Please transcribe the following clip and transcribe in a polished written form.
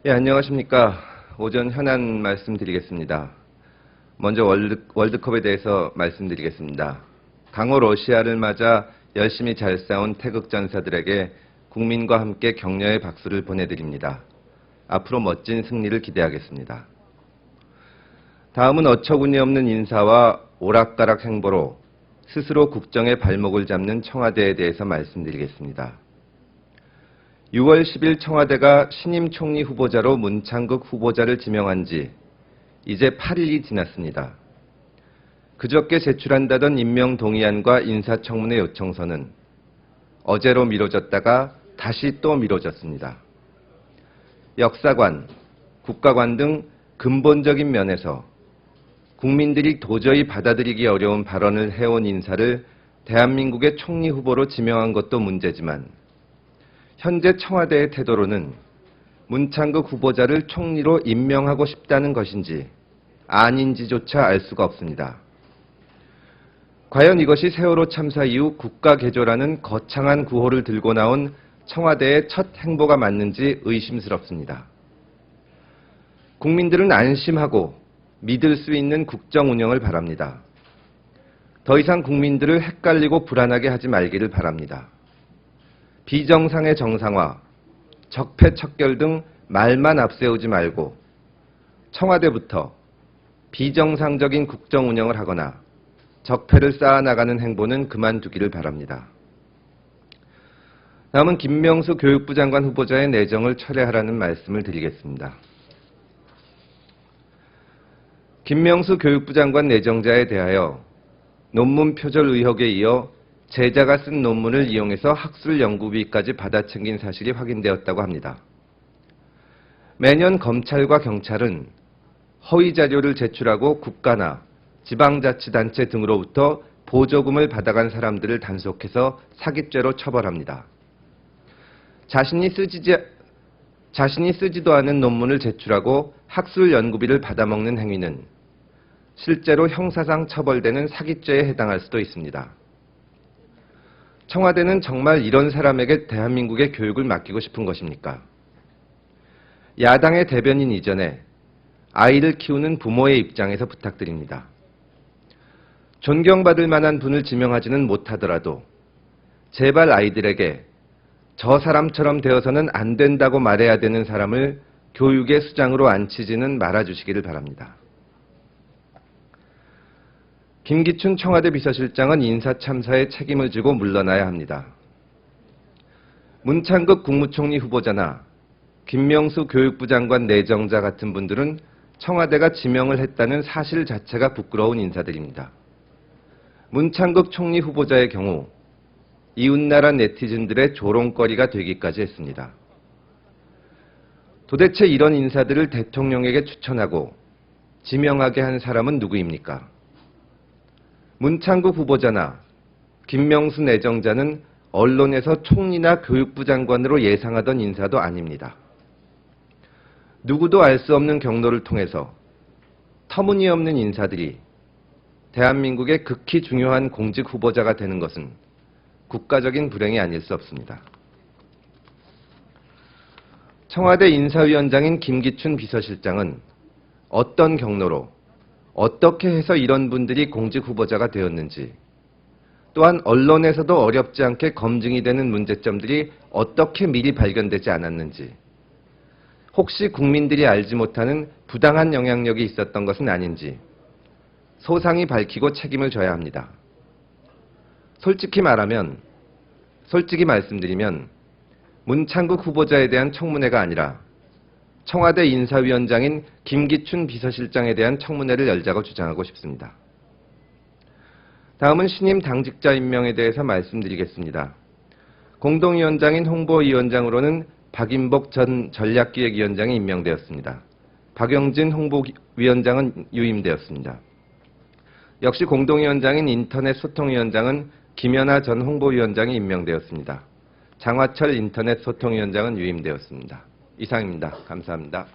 예, 안녕하십니까. 오전 현안 말씀드리겠습니다. 먼저 월드컵에 대해서 말씀드리겠습니다. 강호 러시아를 맞아 열심히 잘 싸운 태극 전사들에게 국민과 함께 격려의 박수를 보내드립니다. 앞으로 멋진 승리를 기대하겠습니다. 다음은 어처구니 없는 인사와 오락가락 행보로 스스로 국정의 발목을 잡는 청와대에 대해서 말씀드리겠습니다. 6월 10일 청와대가 신임 총리 후보자로 문창극 후보자를 지명한 지 이제 8일이 지났습니다. 그저께 제출한다던 임명 동의안과 인사청문회 요청서는 어제로 미뤄졌다가 다시 또 미뤄졌습니다. 역사관, 국가관 등 근본적인 면에서 국민들이 도저히 받아들이기 어려운 발언을 해온 인사를 대한민국의 총리 후보로 지명한 것도 문제지만 현재 청와대의 태도로는 문창극 후보자를 총리로 임명하고 싶다는 것인지 아닌지조차 알 수가 없습니다. 과연 이것이 세월호 참사 이후 국가개조라는 거창한 구호를 들고 나온 청와대의 첫 행보가 맞는지 의심스럽습니다. 국민들은 안심하고 믿을 수 있는 국정 운영을 바랍니다. 더 이상 국민들을 헷갈리고 불안하게 하지 말기를 바랍니다. 비정상의 정상화, 적폐척결 등 말만 앞세우지 말고 청와대부터 비정상적인 국정 운영을 하거나 적폐를 쌓아나가는 행보는 그만두기를 바랍니다. 다음은 김명수 교육부 장관 후보자의 내정을 철회하라는 말씀을 드리겠습니다. 김명수 교육부 장관 내정자에 대하여 논문 표절 의혹에 이어 제자가 쓴 논문을 이용해서 학술 연구비까지 받아챙긴 사실이 확인되었다고 합니다. 매년 검찰과 경찰은 허위 자료를 제출하고 국가나 지방자치단체 등으로부터 보조금을 받아간 사람들을 단속해서 사기죄로 처벌합니다. 자신이 쓰지도 않은 논문을 제출하고 학술 연구비를 받아먹는 행위는 실제로 형사상 처벌되는 사기죄에 해당할 수도 있습니다. 청와대는 정말 이런 사람에게 대한민국의 교육을 맡기고 싶은 것입니까? 야당의 대변인 이전에 아이를 키우는 부모의 입장에서 부탁드립니다. 존경받을 만한 분을 지명하지는 못하더라도 제발 아이들에게 저 사람처럼 되어서는 안 된다고 말해야 되는 사람을 교육의 수장으로 앉히지는 말아주시기를 바랍니다. 김기춘 청와대 비서실장은 인사참사에 책임을 지고 물러나야 합니다. 문창극 국무총리 후보자나 김명수 교육부 장관 내정자 같은 분들은 청와대가 지명을 했다는 사실 자체가 부끄러운 인사들입니다. 문창극 총리 후보자의 경우 이웃나라 네티즌들의 조롱거리가 되기까지 했습니다. 도대체 이런 인사들을 대통령에게 추천하고 지명하게 한 사람은 누구입니까? 문창극 후보자나 김명수 내정자는 언론에서 총리나 교육부 장관으로 예상하던 인사도 아닙니다. 누구도 알 수 없는 경로를 통해서 터무니없는 인사들이 대한민국의 극히 중요한 공직 후보자가 되는 것은 국가적인 불행이 아닐 수 없습니다. 청와대 인사위원장인 김기춘 비서실장은 어떤 경로로 어떻게 해서 이런 분들이 공직 후보자가 되었는지, 또한 언론에서도 어렵지 않게 검증이 되는 문제점들이 어떻게 미리 발견되지 않았는지, 혹시 국민들이 알지 못하는 부당한 영향력이 있었던 것은 아닌지 소상히 밝히고 책임을 져야 합니다. 솔직히 말씀드리면 문창극 후보자에 대한 청문회가 아니라 청와대 인사위원장인 김기춘 비서실장에 대한 청문회를 열자고 주장하고 싶습니다. 다음은 신임 당직자 임명에 대해서 말씀드리겠습니다. 공동위원장인 홍보위원장으로는 박인복 전 전략기획위원장이 임명되었습니다. 박영진 홍보위원장은 유임되었습니다. 역시 공동위원장인 인터넷 소통위원장은 김연아 전 홍보위원장이 임명되었습니다. 장화철 인터넷 소통위원장은 유임되었습니다. 이상입니다. 감사합니다.